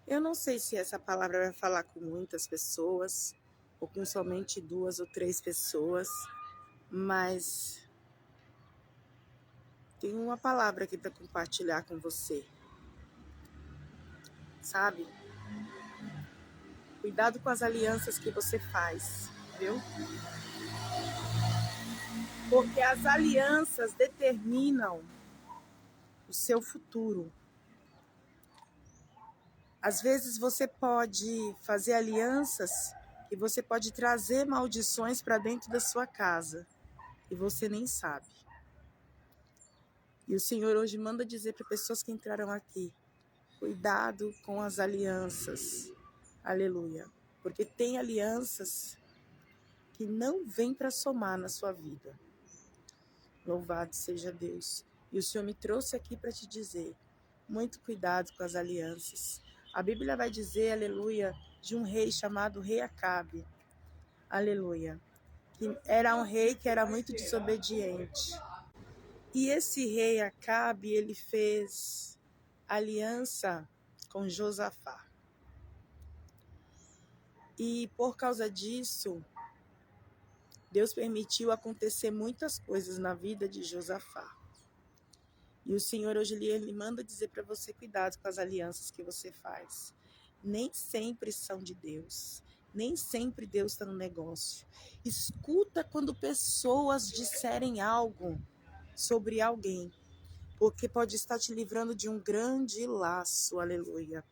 Eu não sei se essa palavra vai falar com muitas pessoas, ou com somente 2 ou 3 pessoas, mas tem uma palavra aqui para compartilhar com você, sabe? Cuidado com as alianças que você faz, viu? Porque as alianças determinam o seu futuro. Às vezes você pode fazer alianças que você pode trazer maldições para dentro da sua casa e você nem sabe. E o Senhor hoje manda dizer para pessoas que entraram aqui: cuidado com as alianças. Aleluia. Porque tem alianças que não vêm para somar na sua vida. Louvado seja Deus. E o Senhor me trouxe aqui para te dizer: muito cuidado com as alianças. A Bíblia vai dizer, aleluia, de um rei chamado Rei Acabe. Aleluia. Que era um rei que era muito desobediente. E esse rei Acabe, ele fez aliança com Josafá. E por causa disso, Deus permitiu acontecer muitas coisas na vida de Josafá. E o Senhor hoje ele manda dizer para você: cuidado com as alianças que você faz. Nem sempre são de Deus. Nem sempre Deus está no negócio. Escuta quando pessoas disserem algo sobre alguém, porque pode estar te livrando de um grande laço. Aleluia.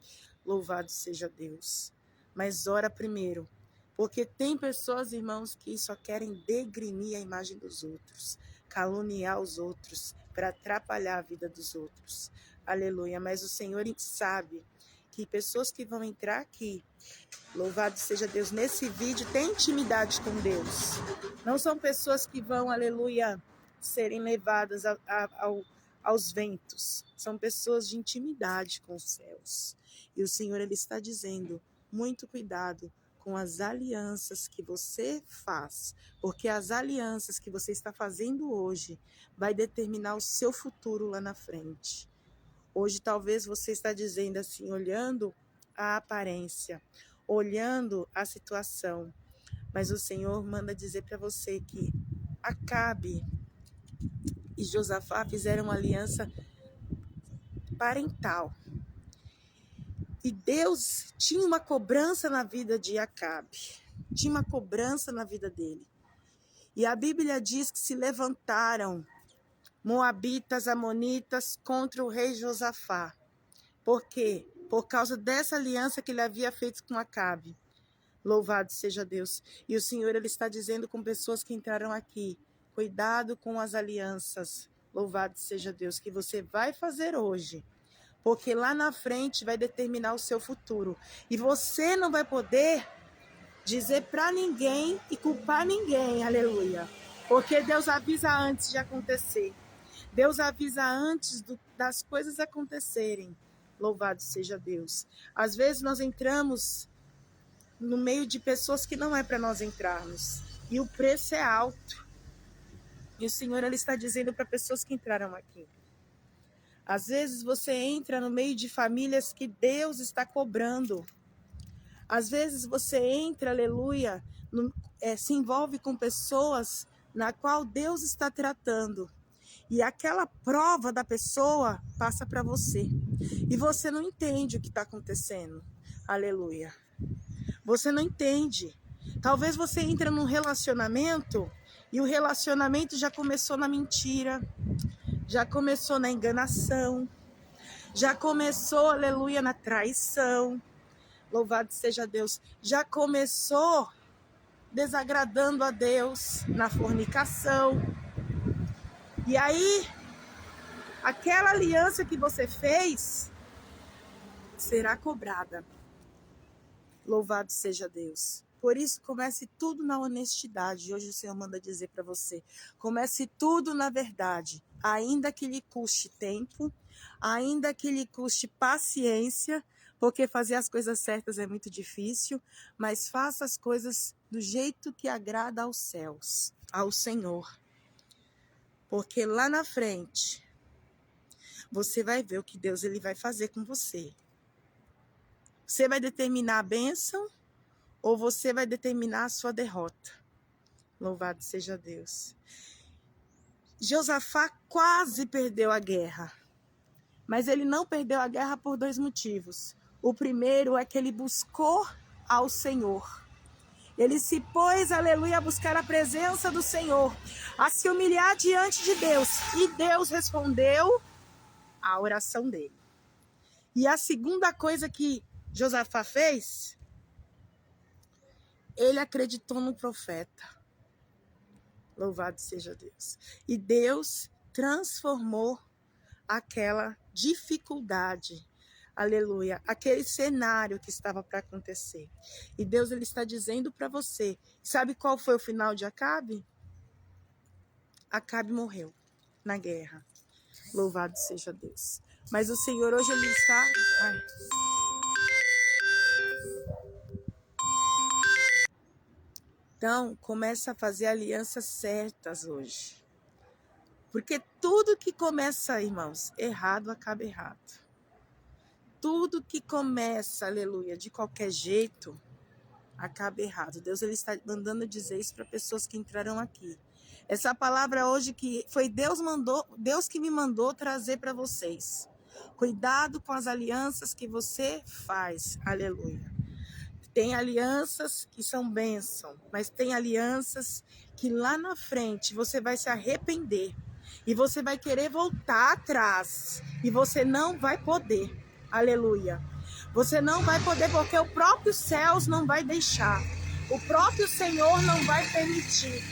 Louvado seja Deus. Mas ora primeiro, porque tem pessoas, irmãos, que só querem degrinir a imagem dos outros, caluniar os outros, para atrapalhar a vida dos outros. Aleluia. Mas o Senhor sabe que pessoas que vão entrar aqui, louvado seja Deus, nesse vídeo, têm intimidade com Deus. Não são pessoas que vão, aleluia, serem levadas aos ventos. São pessoas de intimidade com os céus. E o Senhor, ele está dizendo: muito cuidado com as alianças que você faz, porque as alianças que você está fazendo hoje vai determinar o seu futuro lá na frente. Hoje talvez você está dizendo assim, olhando a aparência, olhando a situação, mas o Senhor manda dizer para você que Acabe e Josafá fizeram uma aliança parental. E Deus tinha uma cobrança na vida de Acabe. Tinha uma cobrança na vida dele. E a Bíblia diz que se levantaram moabitas, amonitas contra o rei Josafá. Por quê? Por causa dessa aliança que ele havia feito com Acabe. Louvado seja Deus. E o Senhor, ele está dizendo com pessoas que entraram aqui: cuidado com as alianças. Louvado seja Deus, que você vai fazer hoje. Porque lá na frente vai determinar o seu futuro. E você não vai poder dizer para ninguém e culpar ninguém. Aleluia. Porque Deus avisa antes de acontecer. Deus avisa antes das coisas acontecerem. Louvado seja Deus. Às vezes nós entramos no meio de pessoas que não é para nós entrarmos. E o preço é alto. E o Senhor, ele está dizendo para pessoas que entraram aqui: às vezes você entra no meio de famílias que Deus está cobrando. Às vezes você entra, aleluia, se envolve com pessoas na qual Deus está tratando. E aquela prova da pessoa passa para você. E você não entende o que está acontecendo. Aleluia. Você não entende. Talvez você entre num relacionamento e o relacionamento já começou na mentira, já começou na enganação, já começou, aleluia, na traição. Louvado seja Deus. Já começou desagradando a Deus, na fornicação. E aí, aquela aliança que você fez será cobrada. Louvado seja Deus. Por isso, comece tudo na honestidade. Hoje o Senhor manda dizer para você: comece tudo na verdade, ainda que lhe custe tempo, ainda que lhe custe paciência, porque fazer as coisas certas é muito difícil, mas faça as coisas do jeito que agrada aos céus, ao Senhor. Porque lá na frente, você vai ver o que Deus ele vai fazer com você. Você vai determinar a bênção ou você vai determinar a sua derrota? Louvado seja Deus. Josafá quase perdeu a guerra, mas ele não perdeu a guerra por 2 motivos. O primeiro é que ele buscou ao Senhor. Ele se pôs, aleluia, a buscar a presença do Senhor, a se humilhar diante de Deus. E Deus respondeu a oração dele. E a segunda coisa que Josafá fez, ele acreditou no profeta. Louvado seja Deus. E Deus transformou aquela dificuldade, aleluia, aquele cenário que estava para acontecer. E Deus, ele está dizendo para você, sabe qual foi o final de Acabe? Acabe morreu na guerra. Louvado seja Deus. Mas o Senhor hoje, ele está... Ai. Então, começa a fazer alianças certas hoje. Porque tudo que começa, irmãos, errado, acaba errado. Tudo que começa, aleluia, de qualquer jeito, acaba errado. Deus, ele está mandando dizer isso para pessoas que entraram aqui. Essa palavra hoje que foi Deus que me mandou trazer para vocês. Cuidado com as alianças que você faz, aleluia. Tem alianças que são bênção, mas tem alianças que lá na frente você vai se arrepender e você vai querer voltar atrás e você não vai poder. Aleluia. Você não vai poder porque o próprio céus não vai deixar. O próprio Senhor não vai permitir.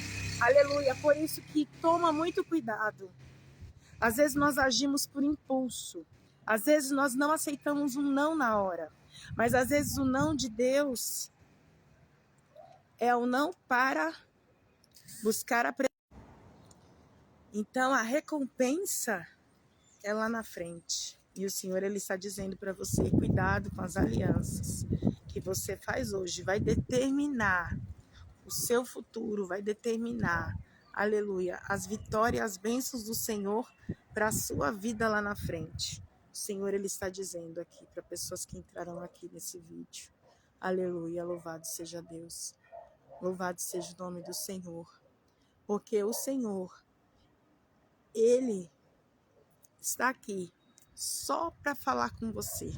Aleluia. Por isso que toma muito cuidado. Às vezes nós agimos por impulso. Às vezes nós não aceitamos um não na hora. Mas às vezes o não de Deus é o não para buscar a presença. Então a recompensa é lá na frente. E o Senhor, ele está dizendo para você, cuidado com as alianças que você faz hoje. Vai determinar o seu futuro, vai determinar, aleluia, as vitórias, as bênçãos do Senhor para a sua vida lá na frente. O Senhor, ele está dizendo aqui para pessoas que entraram aqui nesse vídeo. Aleluia, louvado seja Deus. Louvado seja o nome do Senhor. Porque o Senhor, ele está aqui só para falar com você.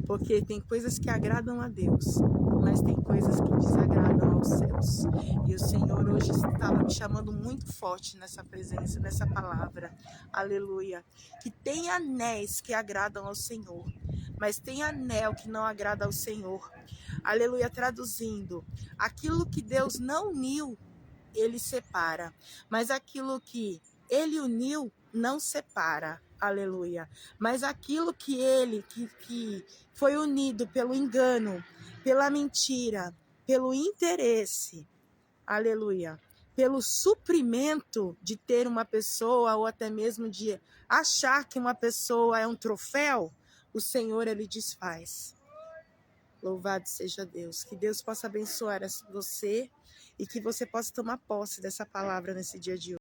Porque tem coisas que agradam a Deus, mas tem coisas que desagradam aos céus. E o Senhor hoje estava me chamando muito forte nessa presença, nessa palavra. Aleluia. Que tem anéis que agradam ao Senhor, mas tem anel que não agrada ao Senhor. Aleluia. Traduzindo, aquilo que Deus não uniu, ele separa. Mas aquilo que ele uniu, não separa. Aleluia. Mas aquilo que que foi unido pelo engano, pela mentira, pelo interesse, aleluia, pelo suprimento de ter uma pessoa ou até mesmo de achar que uma pessoa é um troféu, o Senhor, ele desfaz. Louvado seja Deus. Que Deus possa abençoar você e que você possa tomar posse dessa palavra nesse dia de hoje.